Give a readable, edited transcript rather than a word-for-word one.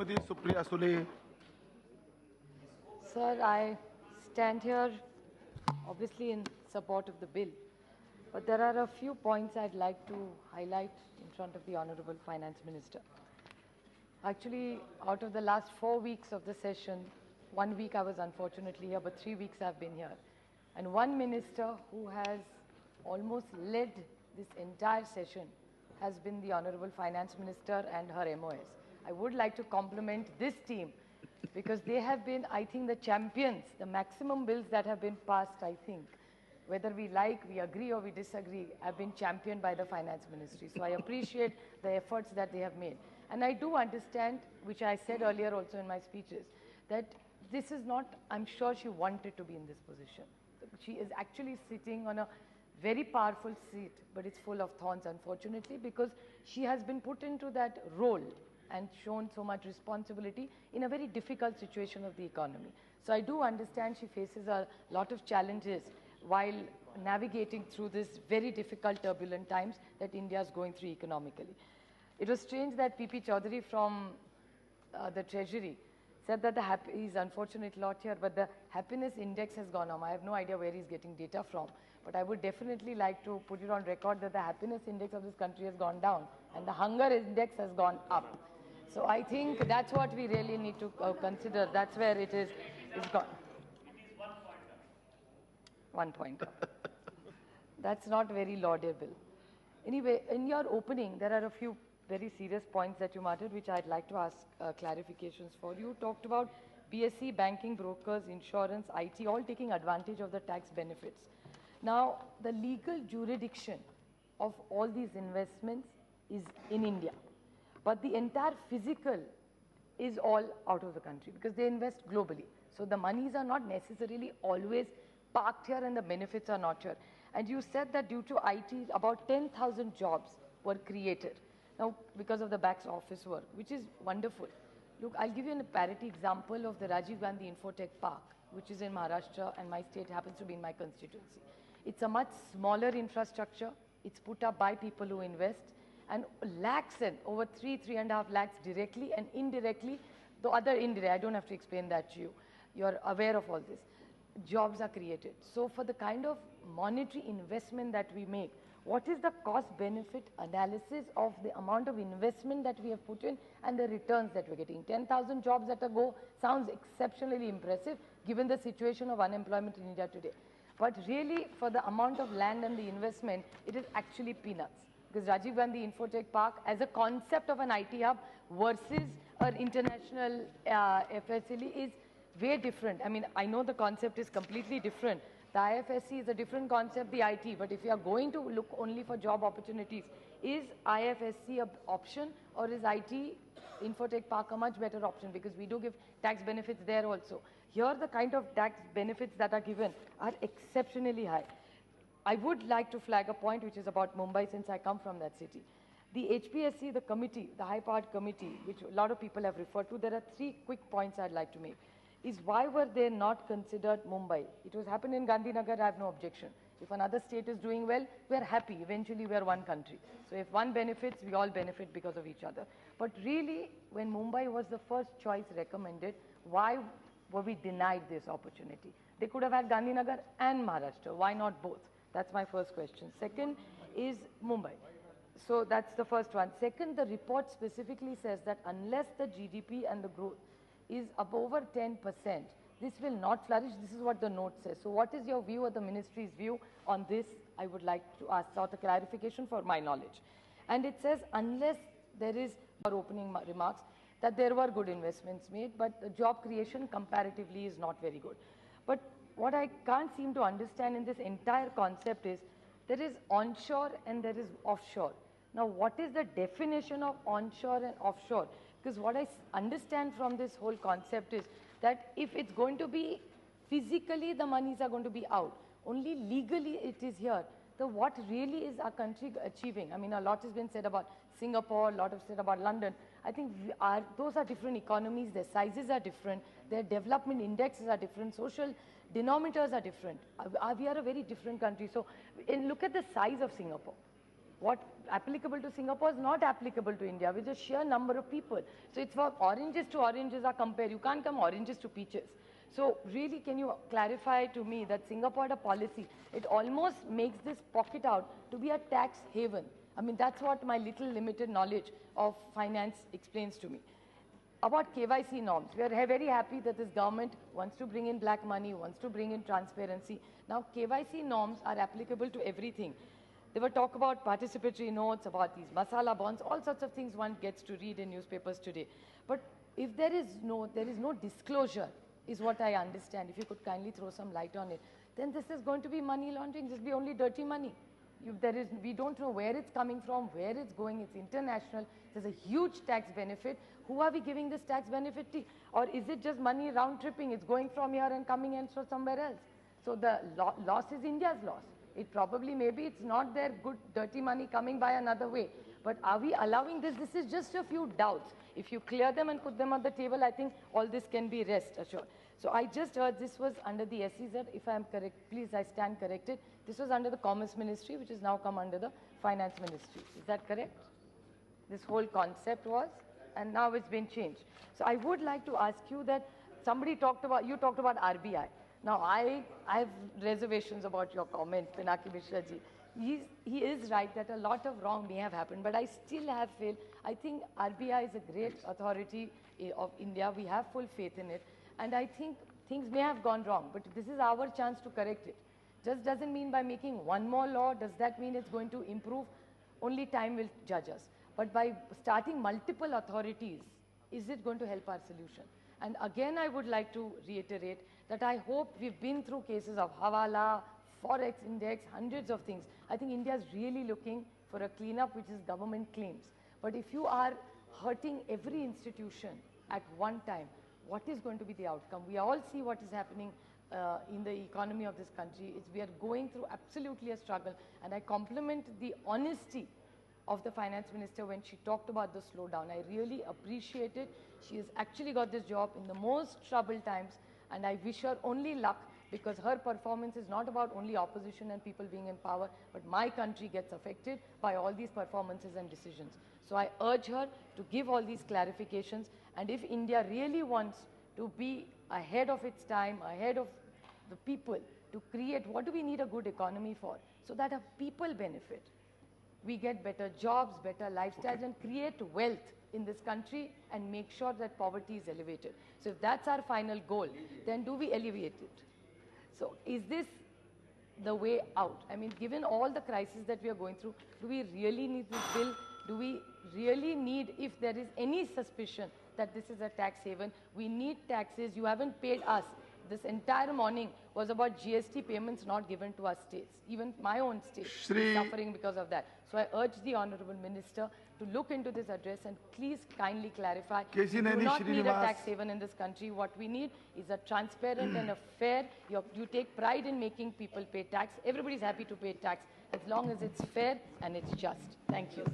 Srimati Supriya Sule. Sir, I stand here obviously in support of the bill, but there are a few points I'd like to highlight in front of the Honorable Finance Minister. Actually, out of the last 4 weeks of the session, 1 week I was unfortunately here, but 3 weeks I've been here. And one minister who has almost led this entire session has been the Honorable Finance Minister and her MOS. I would like to compliment this team because they have been, I think, the champions. The maximum bills that have been passed, I think, whether we like, we agree or we disagree, have been championed by the Finance Ministry. So I appreciate the efforts that they have made. And I do understand, which I said earlier also in my speeches, that this is not, I'm sure she wanted to be in this position. She is actually sitting on a very powerful seat, but it's full of thorns, unfortunately, because she has been put into that role and shown so much responsibility in a very difficult situation of the economy. So I do understand she faces a lot of challenges while navigating through this very difficult, turbulent times that India is going through economically. It was strange that P.P. Chaudhary from the Treasury said that he's unfortunately not here, but the happiness index has gone up. I have no idea where he's getting data from, but I would definitely like to put it on record that the happiness index of this country has gone down and the hunger index has gone up. So I think that's what we really need to consider. That's where it is. It's gone. It is 1 pointer. That's not very laudable. Anyway, in your opening, there are a few very serious points that you muttered, which I'd like to ask clarifications for. You talked about BSE, banking, brokers, insurance, IT, all taking advantage of the tax benefits. Now, the legal jurisdiction of all these investments is in India, but the entire physical is all out of the country because they invest globally. So the monies are not necessarily always parked here and the benefits are not here. And you said that due to IT, about 10,000 jobs were created. Now, because of the back office work, which is wonderful. Look, I'll give you a parity example of the Rajiv Gandhi Infotech Park, which is in Maharashtra, and my state happens to be in my constituency. It's a much smaller infrastructure. It's put up by people who invest, and lakhs and over 3.5 lakhs directly and indirectly, the other indirect, I don't have to explain that to you. You're aware of all this. Jobs are created. So for the kind of monetary investment that we make, what is the cost-benefit analysis of the amount of investment that we have put in and the returns that we're getting? 10,000 jobs at a go sounds exceptionally impressive given the situation of unemployment in India today. But really, for the amount of land and the investment, it is actually peanuts. Because Rajiv Gandhi Infotech Park, as a concept of an IT hub versus an international FSLE is way different. I mean, I know the concept is completely different. The IFSC is a different concept, the IT, but if you are going to look only for job opportunities, is IFSC an option or is IT Infotech Park a much better option? Because we do give tax benefits there also. Here the kind of tax benefits that are given are exceptionally high. I would like to flag a point which is about Mumbai since I come from that city. The HPSC, the committee, the high-powered committee, which a lot of people have referred to, there are 3 quick points I'd like to make. Is why were they not considered Mumbai? It was happened in Gandhinagar, I have no objection. If another state is doing well, we are happy. Eventually, we are one country. So if one benefits, we all benefit because of each other. But really, when Mumbai was the first choice recommended, why were we denied this opportunity? They could have had Gandhinagar and Maharashtra. Why not both? That's my first question. Second is Mumbai. So that's the first one. Second, the report specifically says that unless the GDP and the growth is over 10%, this will not flourish. This is what the note says. So what is your view or the ministry's view on this? I would like to ask out a clarification for my knowledge. And it says unless there is, our opening remarks, that there were good investments made, but the job creation comparatively is not very good. But what I can't seem to understand in this entire concept is there is onshore and there is offshore. Now, what is the definition of onshore and offshore? Because what I understand from this whole concept is that if it's going to be physically, the monies are going to be out. Only legally it is here. So what really is our country achieving? I mean, a lot has been said about Singapore, a lot has said about London. I think those are different economies, their sizes are different, their development indexes are different, social denominators are different. We are a very different country. So look at the size of Singapore. What applicable to Singapore is not applicable to India with the sheer number of people. So it's for oranges to oranges are compared. You can't come oranges to peaches. So really, can you clarify to me that Singapore had a policy? It almost makes this pocket out to be a tax haven. I mean, that's what my little limited knowledge of finance explains to me. About KYC norms, we are very happy that this government wants to bring in black money, wants to bring in transparency. Now, KYC norms are applicable to everything. There were talk about participatory notes, about these masala bonds, all sorts of things one gets to read in newspapers today. But if there is no disclosure, is what I understand. If you could kindly throw some light on it, then this is going to be money laundering. This will be only dirty money. We don't know where it's coming from, where it's going. It's international. There's a huge tax benefit. Who are we giving this tax benefit to? Or is it just money round tripping? It's going from here and coming in from somewhere else. So the loss is India's loss. It probably, maybe it's not their good dirty money coming by another way. But are we allowing this? This is just a few doubts. If you clear them and put them on the table, I think all this can be rest assured. So I just heard this was under the SEZ. If I am correct, please, I stand corrected. This was under the Commerce Ministry, which has now come under the Finance Ministry. Is that correct? This whole concept was, and now it's been changed. So I would like to ask you that you talked about RBI. Now, I have reservations about your comment, Pinaki Mishra ji. He is right that a lot of wrong may have happened, but I still have faith. I think RBI is a great authority of India. We have full faith in it. And I think things may have gone wrong, but this is our chance to correct it. Just doesn't mean by making one more law, does that mean it's going to improve? Only time will judge us. But by starting multiple authorities, is it going to help our solution? And again, I would like to reiterate that I hope we've been through cases of Hawala, Forex Index, hundreds of things. I think India is really looking for a cleanup, which is government claims. But if you are hurting every institution at one time, what is going to be the outcome? We all see what is happening in the economy of this country. We are going through absolutely a struggle. And I compliment the honesty of the finance minister when she talked about the slowdown. I really appreciate it. She has actually got this job in the most troubled times, and I wish her only luck, because her performance is not about only opposition and people being in power, but my country gets affected by all these performances and decisions. So I urge her to give all these clarifications, and if India really wants to be ahead of its time, ahead of the people, to create, what do we need a good economy for? So that our people benefit. We get better jobs, better lifestyles, and create wealth in this country and make sure that poverty is elevated. So if that's our final goal, then do we elevate it? So is this the way out? I mean, given all the crises that we are going through, do we really need this bill? Do we really need, if there is any suspicion that this is a tax haven, we need taxes. You haven't paid us. This entire morning was about GST payments not given to our states. Even my own state is suffering because of that. So I urge the Honorable Minister to look into this address and please kindly clarify. We do not need a tax haven in this country. What we need is a transparent and a fair. You take pride in making people pay tax. Everybody's happy to pay tax as long as it's fair and it's just. Thank you.